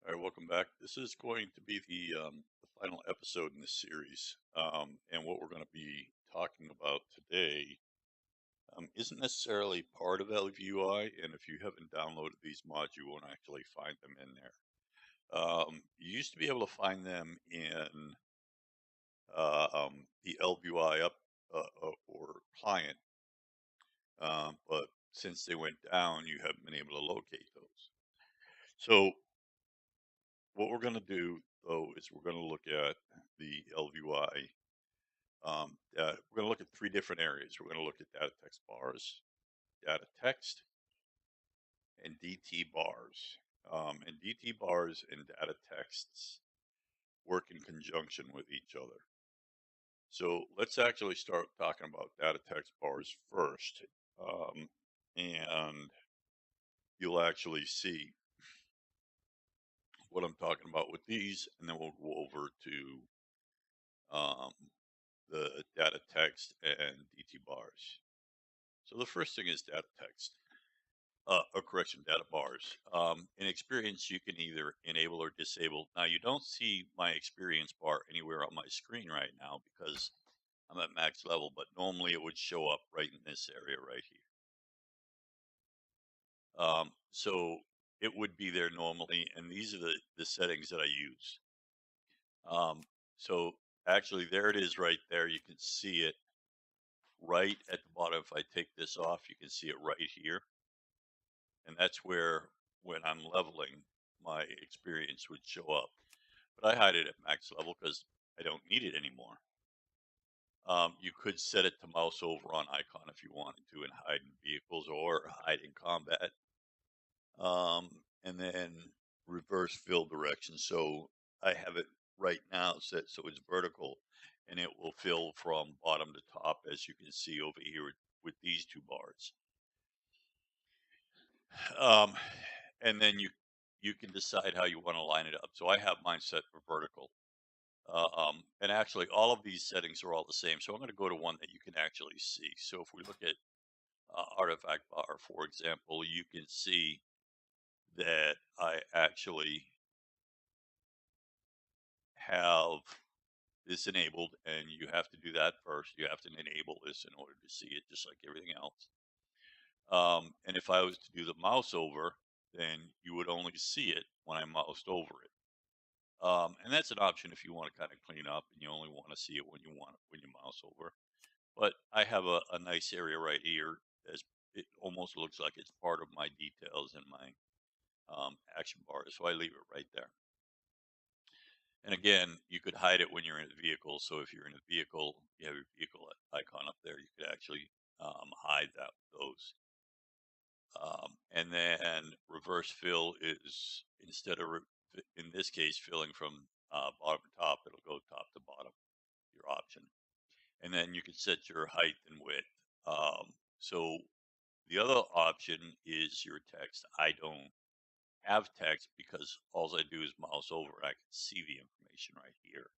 All right, welcome back. This is going to be the final episode in this series. And what we're going to be talking about today isn't necessarily part of ElvUI. And if you haven't downloaded these mods, you won't actually find them in there. You used to be able to find them in the ElvUI or client, but since they went down, you haven't been able to locate those. So what we're going to do, though, is we're going to look at the ElvUI. We're going to look at three different areas. We're going to look at data text bars, data text, and DT bars. And DT bars and data texts work in conjunction with each other. So let's actually start talking about data text bars first. And you'll actually see what I'm talking about with these, and then we'll go over to the data text and DT bars. So the first thing is data text, data bars. In Experience, you can either enable or disable. Now, you don't see my Experience bar anywhere on my screen right now because I'm at max level, but normally it would show up right in this area right here. So it would be there normally, and these are the settings that I use. So actually, there it is right there. You can see it right at the bottom. If I take this off, you can see it right here. And that's where, when I'm leveling, my experience would show up. But I hide it at max level because I don't need it anymore. You could set it to mouse over on icon if you wanted to and hide in vehicles or hide in combat. And then reverse fill direction. So I have it right now set so it's vertical and it will fill from bottom to top, as you can see over here with these two bars. And then you can decide how you want to line it up. So I have mine set for vertical. And actually, all of these settings are all the same. So I'm going to go to one that you can actually see. So if we look at artifact bar, for example, you can see that I actually have this enabled, and you have to do that first. You have to enable this in order to see it, just like everything else. And if I was to do the mouse over, then you would only see it when I moused over it. And that's an option if you want to kind of clean up and you only want to see it when you mouse over. But I have a nice area right here as it almost looks like it's part of my details and my action bar. So I leave it right there. And again, you could hide it when you're in a vehicle. So if you're in a vehicle, you have your vehicle icon up there, you could actually hide those. And then reverse fill is, instead of, in this case, filling from bottom to top, it'll go top to bottom, your option. And then you can set your height and width. So the other option is your text. I don't have text because all I do is mouse over. I can see the information right here.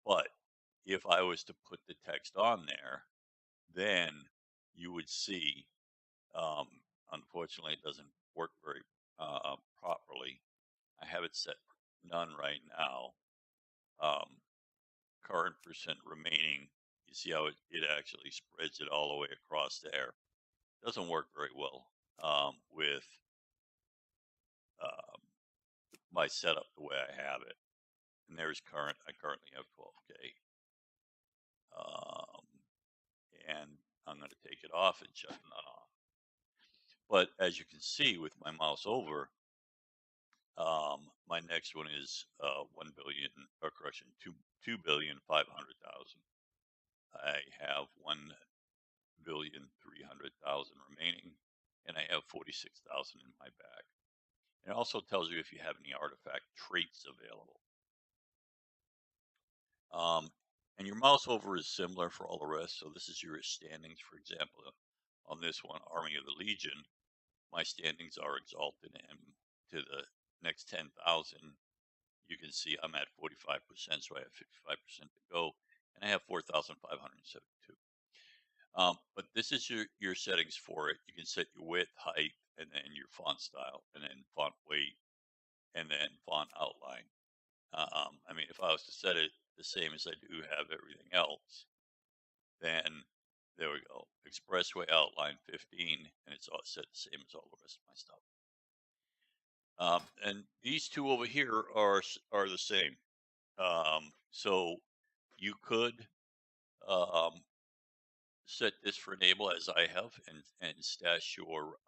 But if I was to put the text on there, then you would see, unfortunately, it doesn't work very properly. I have it set for none right now. Current percent remaining, you see how it actually spreads it all the way across there. Doesn't work very well with um, my setup the way I have it. And there's current. I currently have 12K. And I'm going to take it off and shut none off. But as you can see with my mouse over, my next one is 1 billion, or correction, 2,500,000. I have 1,300,000 remaining, and I have 46,000 in my bag. And it also tells you if you have any artifact traits available. And your mouse over is similar for all the rest. So this is your standings, for example, on this one, Army of the Legion. My standings are exalted, and to the next 10,000, you can see I'm at 45%, so I have 55% to go, and I have 4,572. But this is your settings for it. You can set your width, height, and then your font style, and then font weight, and then font outline. I mean, if I was to set it the same as I do have everything else, then there we go. Expressway outline 15, and it's all set the same as all the rest of my stuff. And these two over here are the same. So you could set this for enable as I have, and stash your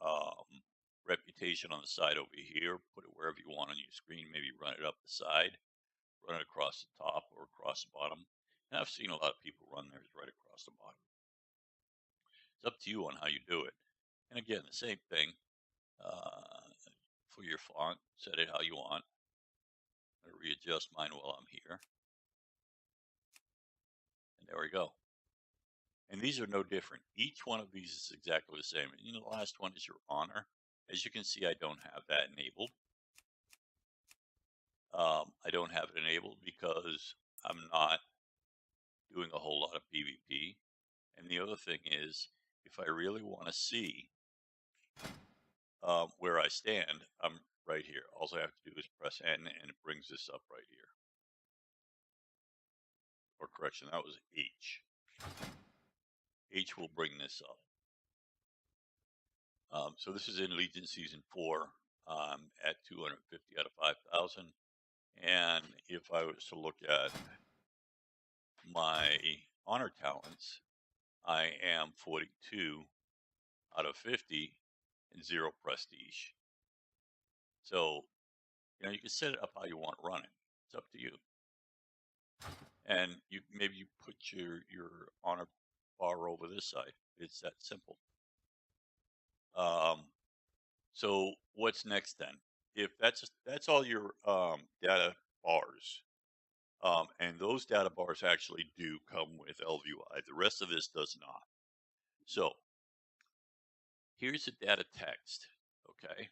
reputation on the side over here. Put it wherever you want on your screen. Maybe run it up the side, run it across the top or across the bottom. And I've seen a lot of people run theirs right across the bottom. It's up to you on how you do it. And again, the same thing for your font. Set it how you want. I'm going to readjust mine while I'm here. And there we go. And these are no different. Each one of these is exactly the same. And the last one is your honor. As you can see, I don't have that enabled. I don't have it enabled because I'm not doing a whole lot of PvP. And the other thing is, if I really want to see where I stand, I'm right here. All I have to do is press N, and it brings this up right here. Or correction, that was H. H will bring this up. So this is in Legion Season 4 at 250 out of 5,000. And if I was to look at my honor talents, I am 42 out of 50 and 0 prestige. So, you can set it up how you want to run it. It's up to you. And maybe you put your honor bar over this side. It's that simple. So what's next then? If that's all your data bars, and those data bars actually do come with ElvUI. The rest of this does not. So here's the data text, okay?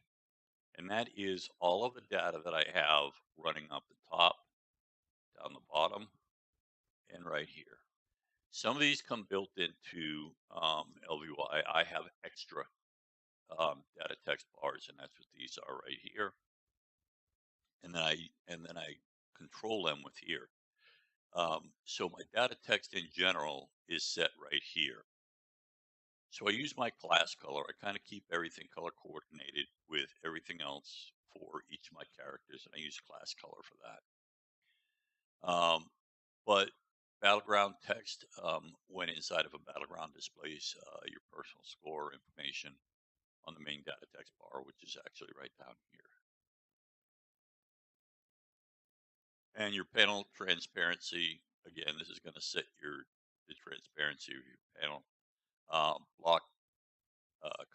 And that is all of the data that I have running up the top, down the bottom, and right here. Some of these come built into ElvUI. I have extra data text bars, and that's what these are right here. And then I control them with here. So my data text in general is set right here. So I use my class color. I kind of keep everything color coordinated with everything else for each of my characters, and I use class color for that. But battleground text, when inside of a battleground, displays your personal score information on the main data text bar, which is actually right down here. And your panel transparency, again, this is going to set the transparency of your panel. Block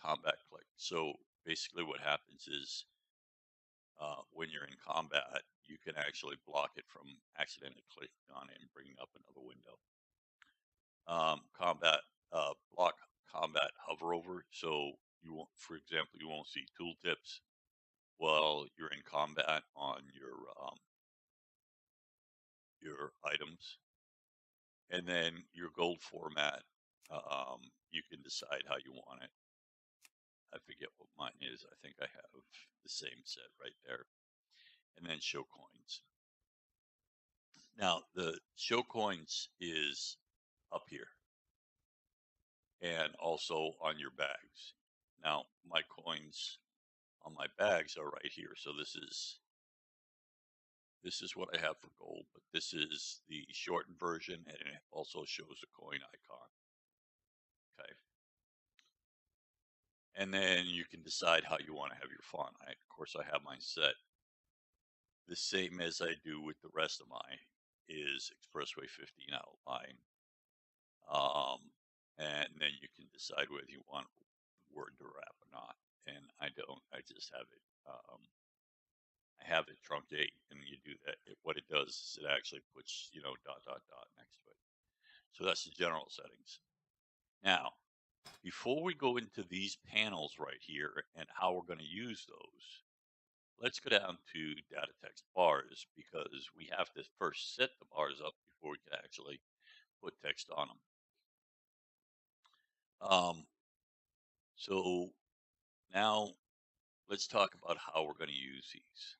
combat click. So basically what happens is when you're in combat, you can actually block it from accidentally clicking on it and bringing up another window. Block combat hover over. So you won't, for example, you won't see tooltips while you're in combat on your items. And then your gold format, you can decide how you want it. I forget what mine is. I think I have the same set right there. And then show coins. Now, the show coins is up here and also on your bags. Now, my coins on my bags are right here. So this is what I have for gold, but this is the shortened version, and it also shows a coin icon. Okay. And then you can decide how you want to have your font. Of course, I have mine set the same as I do with the rest of mine, is Expressway 15 outline. And then you can decide whether you want word to wrap or not. And I don't. I just have it. I have it truncate, and you do that. What it does is it actually puts dot next to it. So that's the general settings. Now, before we go into these panels right here and how we're going to use those, let's go down to data text bars, because we have to first set the bars up before we can actually put text on them. So now let's talk about how we're going to use these.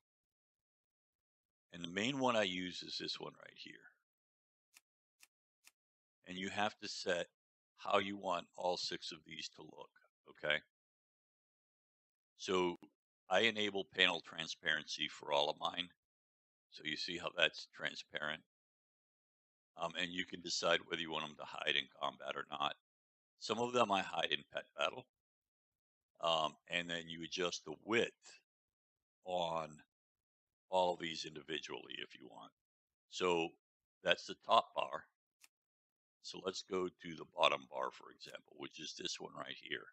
And the main one I use is this one right here. And you have to set how you want all 6 of these to look, okay? So I enable panel transparency for all of mine. So you see how that's transparent. And you can decide whether you want them to hide in combat or not. Some of them I hide in pet battle. And then you adjust the width on all of these individually if you want. So that's the top bar. So let's go to the bottom bar, for example, which is this one right here.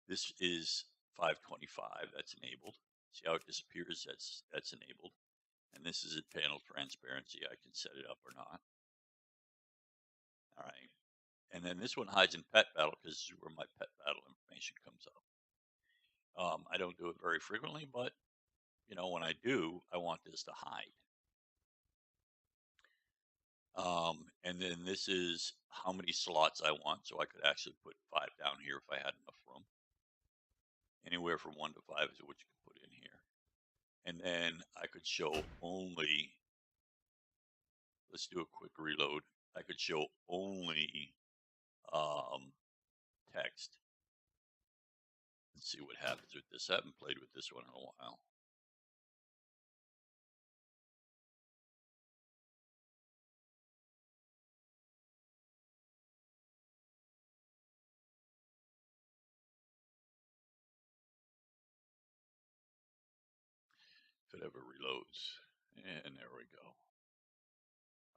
This is 525. That's enabled. See how it disappears? That's enabled. And this is at panel transparency. I can set it up or not. All right. And then this one hides in pet battle because this is where my pet battle information comes up. I don't do it very frequently, but when I do, I want this to hide. And then this is how many slots I want. So I could actually put 5 down here if I had enough room. Anywhere from 1 to 5 is what you can put in here. And then I could show only, let's do a quick reload. I could show only text. Let's see what happens with this. I haven't played with this one in a while. If it ever reloads. And there we go.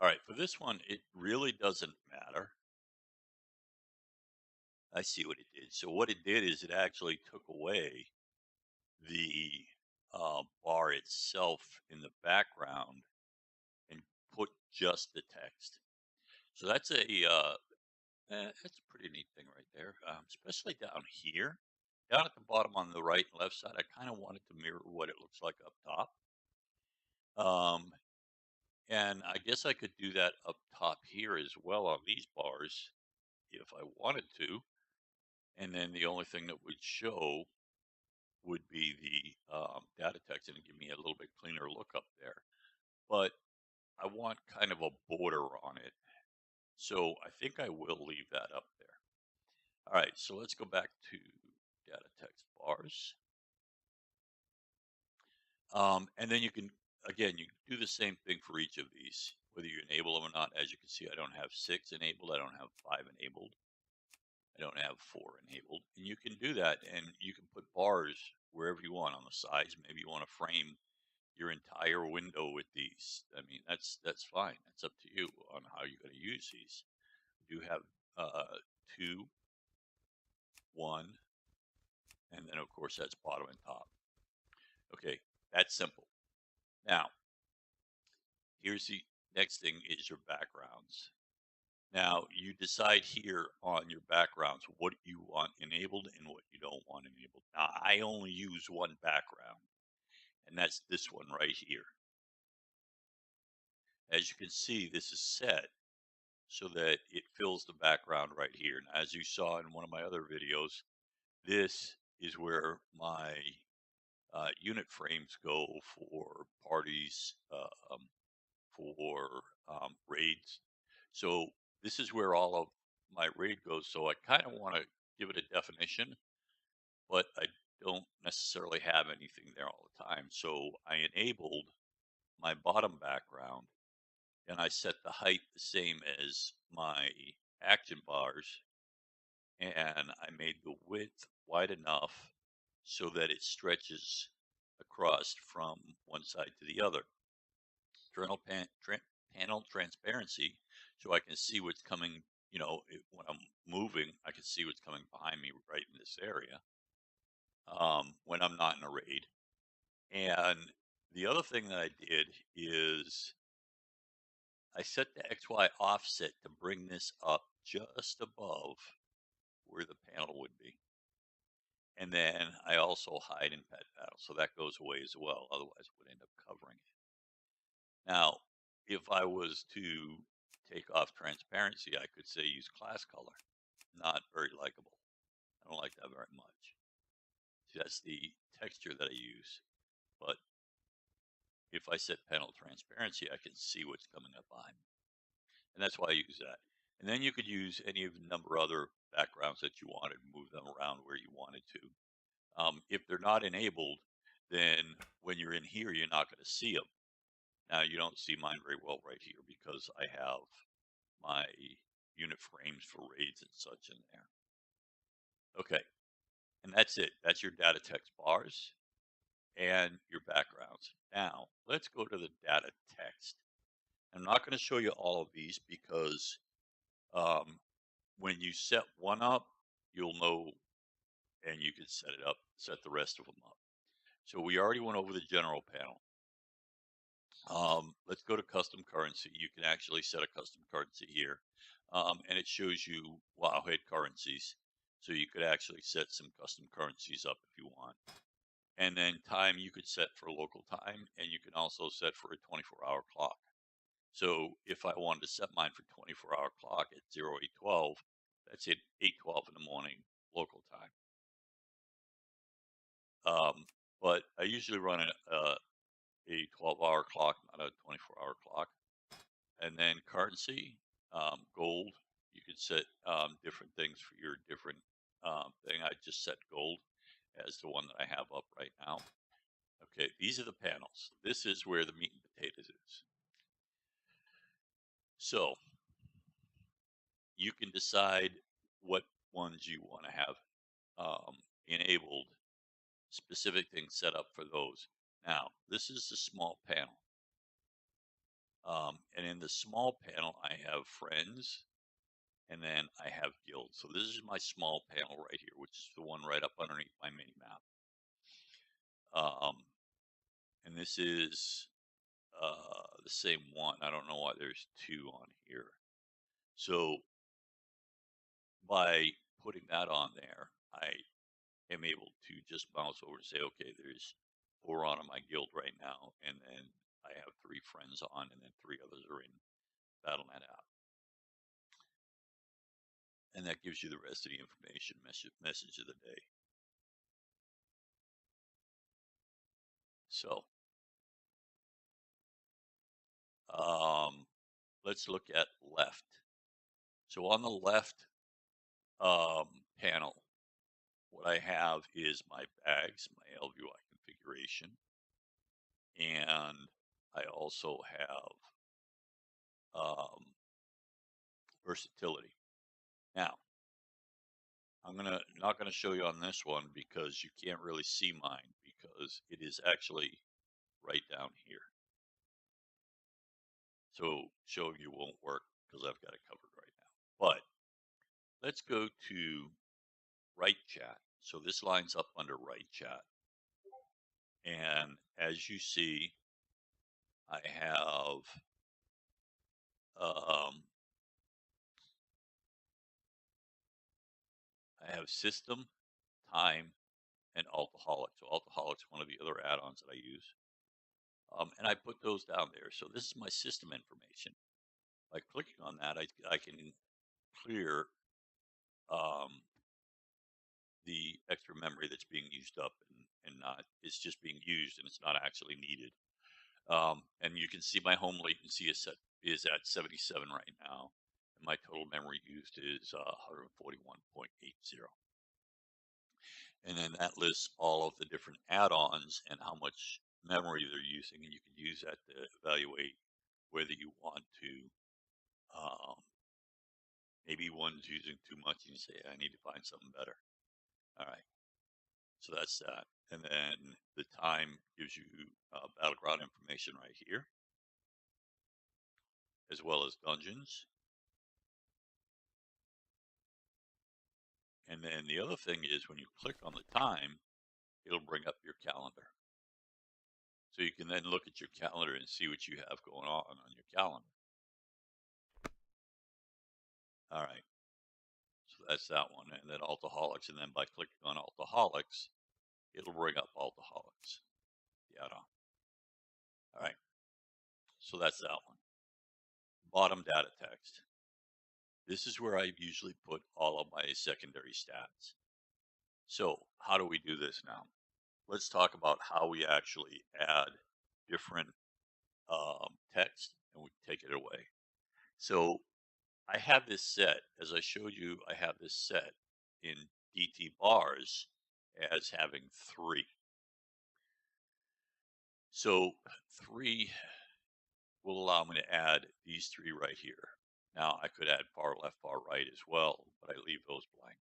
All right, for this one, it really doesn't matter. I see what it did. So what it did is it actually took away the bar itself in the background and put just the text. So that's that's a pretty neat thing right there, especially down here. Down at the bottom on the right and left side, I kind of want it to mirror what it looks like up top. And I guess I could do that up top here as well on these bars if I wanted to. And then the only thing that would show would be the data text and give me a little bit cleaner look up there. But I want kind of a border on it. So I think I will leave that up there. All right, so let's go back to data text bars. And then you can do the same thing for each of these, whether you enable them or not. As you can see, I don't have 6 enabled. I don't have 5 enabled. I don't have 4 enabled. And you can do that, and you can put bars wherever you want on the sides. Maybe you want to frame your entire window with these. I mean, that's fine. That's up to you on how you're going to use these. You have 2, 1, and then of course that's bottom and top. Okay, that's simple. Now, here's the next thing is your backgrounds. Now, you decide here on your backgrounds what you want enabled and what you don't want enabled. Now, I only use one background, and that's this one right here. As you can see, this is set so that it fills the background right here. Now, as you saw in one of my other videos, this is where my unit frames go for parties, for raids. So this is where all of my raid goes. So I kind of want to give it a definition, but I don't necessarily have anything there all the time. So I enabled my bottom background and I set the height the same as my action bars, and I made the width wide enough so that it stretches across from one side to the other. Panel transparency, so I can see what's coming. When I'm moving, I can see what's coming behind me right in this area when I'm not in a raid. And the other thing that I did is I set the XY offset to bring this up just above where the panel would be. And then I also hide in pet battle, so that goes away as well. Otherwise, it would end up covering it. Now, if I was to take off transparency, I could say use class color. Not very likable. I don't like that very much. See, that's the texture that I use. But if I set panel transparency, I can see what's coming up behind me. And that's why I use that. And then you could use any of the number of other backgrounds that you wanted, move them around where you wanted to. If they're not enabled, then when you're in here, you're not going to see them. Now, you don't see mine very well right here because I have my unit frames for raids and such in there. Okay, and that's it. That's your data text bars and your backgrounds. Now, let's go to the data text. I'm not going to show you all of these because when you set one up, you'll know and you can set it up, set the rest of them up. So we already went over the general panel. Let's go to custom currency. You can actually set a custom currency here. And it shows you Wowhead currencies. So you could actually set some custom currencies up if you want. And then time you could set for local time, and you can also set for a 24-hour clock. So if I wanted to set mine for 24-hour clock at 0812, that's at 8:12 in the morning local time. But I usually run a 12-hour clock, not a 24-hour clock. And then currency, gold, you could set different things for your different thing. I just set gold as the one that I have up right now. Okay, these are the panels. This is where the meat and potatoes is. So you can decide what ones you want to have enabled, specific things set up for those. Now, this is the small panel. And in the small panel, I have friends, and then I have guilds. So this is my small panel right here, which is the one right up underneath my mini map. And this is the same one. I don't know why there's two on here. So by putting that on there, I am able to just mouse over and say, okay, there's 4 on my guild right now, and then I have 3 friends on, and then 3 others are in BattleNet app. And that gives you the rest of the information, message of the day. So let's look at left. So on the left panel, what I have is my bags, my ElvUI configuration, and I also have versatility. Now, I'm not gonna show you on this one because you can't really see mine because it is actually right down here. So showing you won't work because I've got it covered right now. But let's go to right chat. So this lines up under right chat. And as you see, I have system, time, and Altaholic. So Altaholic's one of the other add-ons that I use. And I put those down there. So this is my system information. By clicking on that, I can clear the extra memory that's being used up and not, it's just being used and it's not actually needed. And you can see my home latency is at 77 right now. And my total memory used is 141.80. And then that lists all of the different add-ons and how much memory they're using. And you can use that to evaluate whether you want to, maybe one's using too much and you say, I need to find something better. All right. So that's that. And then the time gives you battleground information right here, as well as dungeons. And then the other thing is when you click on the time, it'll bring up your calendar. So you can then look at your calendar and see what you have going on your calendar. All right. So that's that one. And then Altaholics. And then by clicking on Altaholics, it'll bring up Altaholics, the add-on. All right. So that's that one. Bottom data text. This is where I usually put all of my secondary stats. So how do we do this now? Let's talk about how we actually add different text, and we take it away. So I have this set, as I showed you, I have this set in DT bars as having 3. So 3 will allow me to add these 3 right here. Now I could add far left, far right as well, but I leave those blank.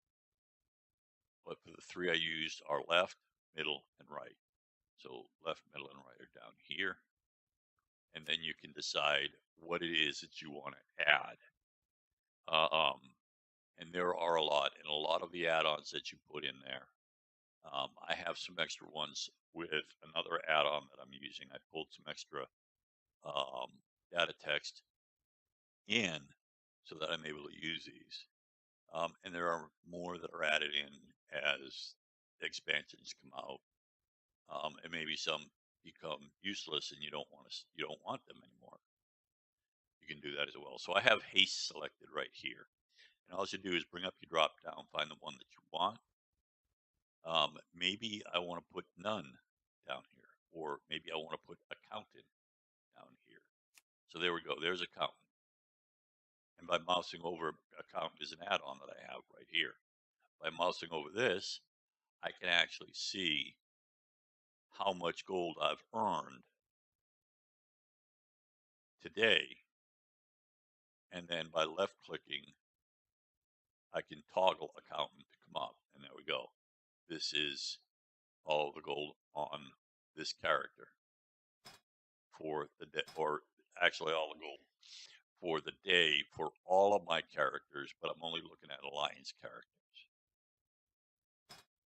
But for the 3 I used are left, middle, and right. So left, middle, and right are down here. And then you can decide what it is that you want to add. And there are a lot, and a lot of the add-ons that you put in there. I have some extra ones with another add-on that I'm using. I pulled some extra data text in so that I'm able to use these. And there are more that are added in as expansions come out, and maybe some become useless and you don't want them anymore. You can do that as well. So I have haste selected right here, and all you do is bring up your drop down, find the one that you want. Maybe I want to put none down here, or maybe I want to put accountant down here. So there we go. There's accountant. And by mousing over, accountant is an add-on that I have right here. By mousing over this, I can actually see how much gold I've earned today. And then by left clicking, I can toggle accountant to come up. And there we go. This is all the gold on this character for the day, or actually all the gold for the day for all of my characters, but I'm only looking at alliance characters.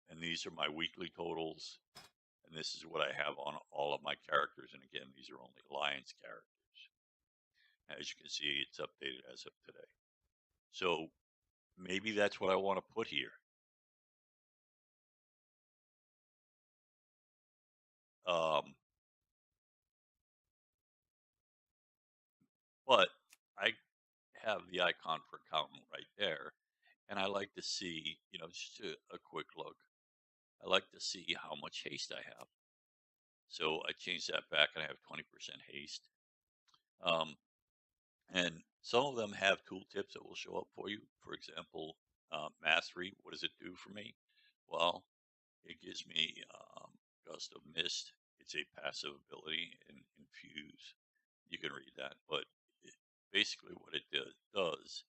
And these are my weekly totals, and this is what I have on all of my characters. And again, these are only alliance characters. As you can see, it's updated as of today. So maybe that's what I want to put here. But I have the icon for accountant right there, and I like to see, just a quick look. I like to see how much haste I have. So I changed that back, and I have 20% haste. And some of them have tooltips that will show up for you. For example, mastery. What does it do for me? Well, it gives me gust of mist. It's a passive ability, and infuse. You can read that, but basically what it does,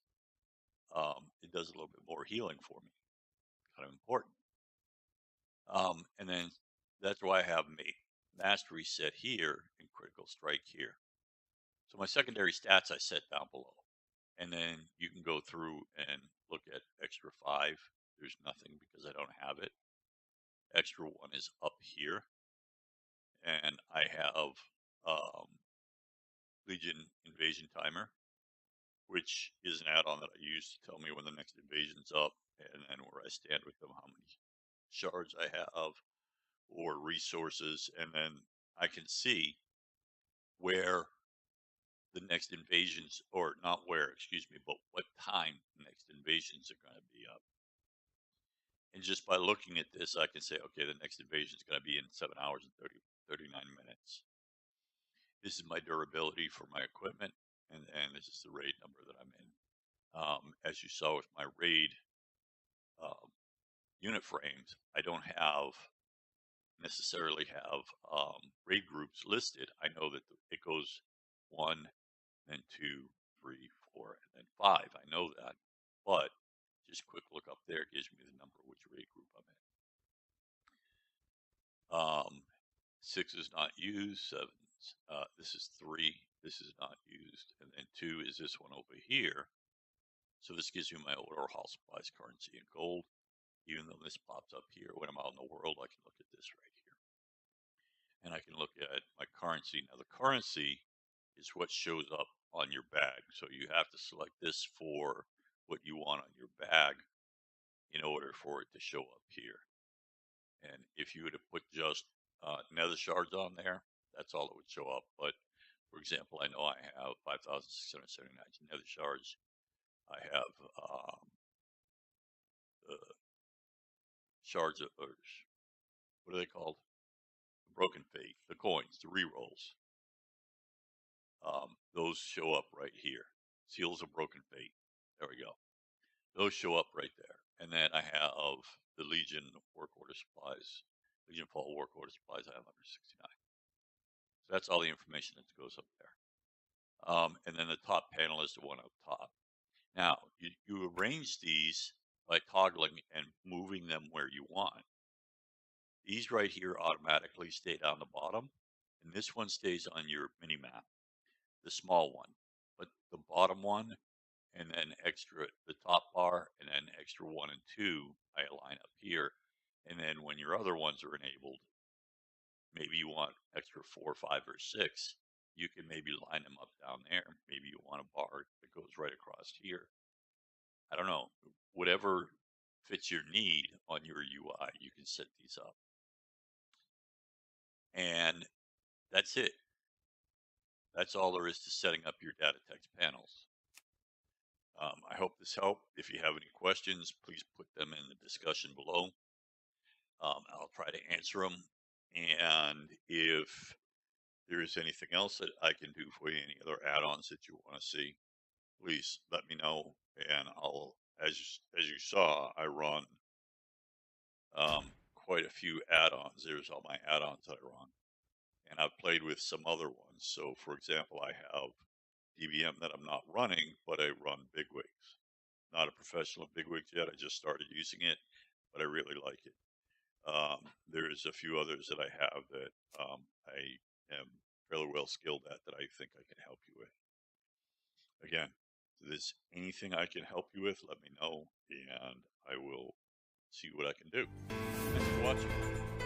it does a little bit more healing for me. Kind of important. And then that's why I have mastery set here and critical strike here. So my secondary stats I set down below. And then you can go through and look at extra 5. There's nothing because I don't have it. Extra 1 is up here. And I have Legion Invasion Timer, which is an add-on that I use to tell me when the next invasion's up, and then where I stand with them, how many shards I have, or resources, and then I can see where the next invasions, or not where, excuse me, but what time the next invasions are going to be up. And just by looking at this, I can say, okay, the next invasion is going to be in 7 hours and 39 minutes. This is my durability for my equipment, and this is the raid number that I'm in. As you saw with my raid unit frames, I don't necessarily have raid groups listed. I know that it goes 1, then 2, 3, 4, and then 5. I know that, but just quick look up there gives me the number which raid group I'm in. 6 is not used. 7, this is 3. This is not used, and then 2 is this one over here. So this gives you my order hall supplies, currency, and gold. Even though this pops up here when I'm out in the world, I can look at this right here. And I can look at my currency. Now, the currency is what shows up on your bag. So you have to select this for what you want on your bag in order for it to show up here. And if you were to put just nether shards on there, that's all that would show up. But for example, I know I have 5,679 nether shards. I have shards of, or what are they called? broken fate, the coins, the rerolls. Those show up right here. Seals of broken fate. There we go. Those show up right there. And then I have the Legion work order supplies, Legion Fall work order supplies I have under 69. So that's all the information that goes up there. And then the top panel is the one up top. Now, you arrange these by toggling and moving them where you want. These right here automatically stay down the bottom, and this one stays on your mini map, the small one. But the bottom one, and then extra, the top bar, and then extra 1 and 2, I align up here. And then when your other ones are enabled, maybe you want extra 4, 5, or 6, you can maybe line them up down there. Maybe you want a bar that goes right across here. I don't know. Whatever fits your need on your UI, you can set these up. And that's it. That's all there is to setting up your Datatext panels. I hope this helped. If you have any questions, please put them in the discussion below. I'll try to answer them. And if there is anything else that I can do for you, any other add-ons that you want to see, please let me know. And I'll, as you saw, I run quite a few add-ons. There's all my add-ons that I run. And I've played with some other ones. So, for example, I have DBM that I'm not running, but I run Bigwigs. Not a professional at Bigwigs yet. I just started using it, but I really like it. There's a few others that I have that I am fairly well skilled at that I think I can help you with. Again, if there's anything I can help you with, let me know, and I will see what I can do. Thanks for watching.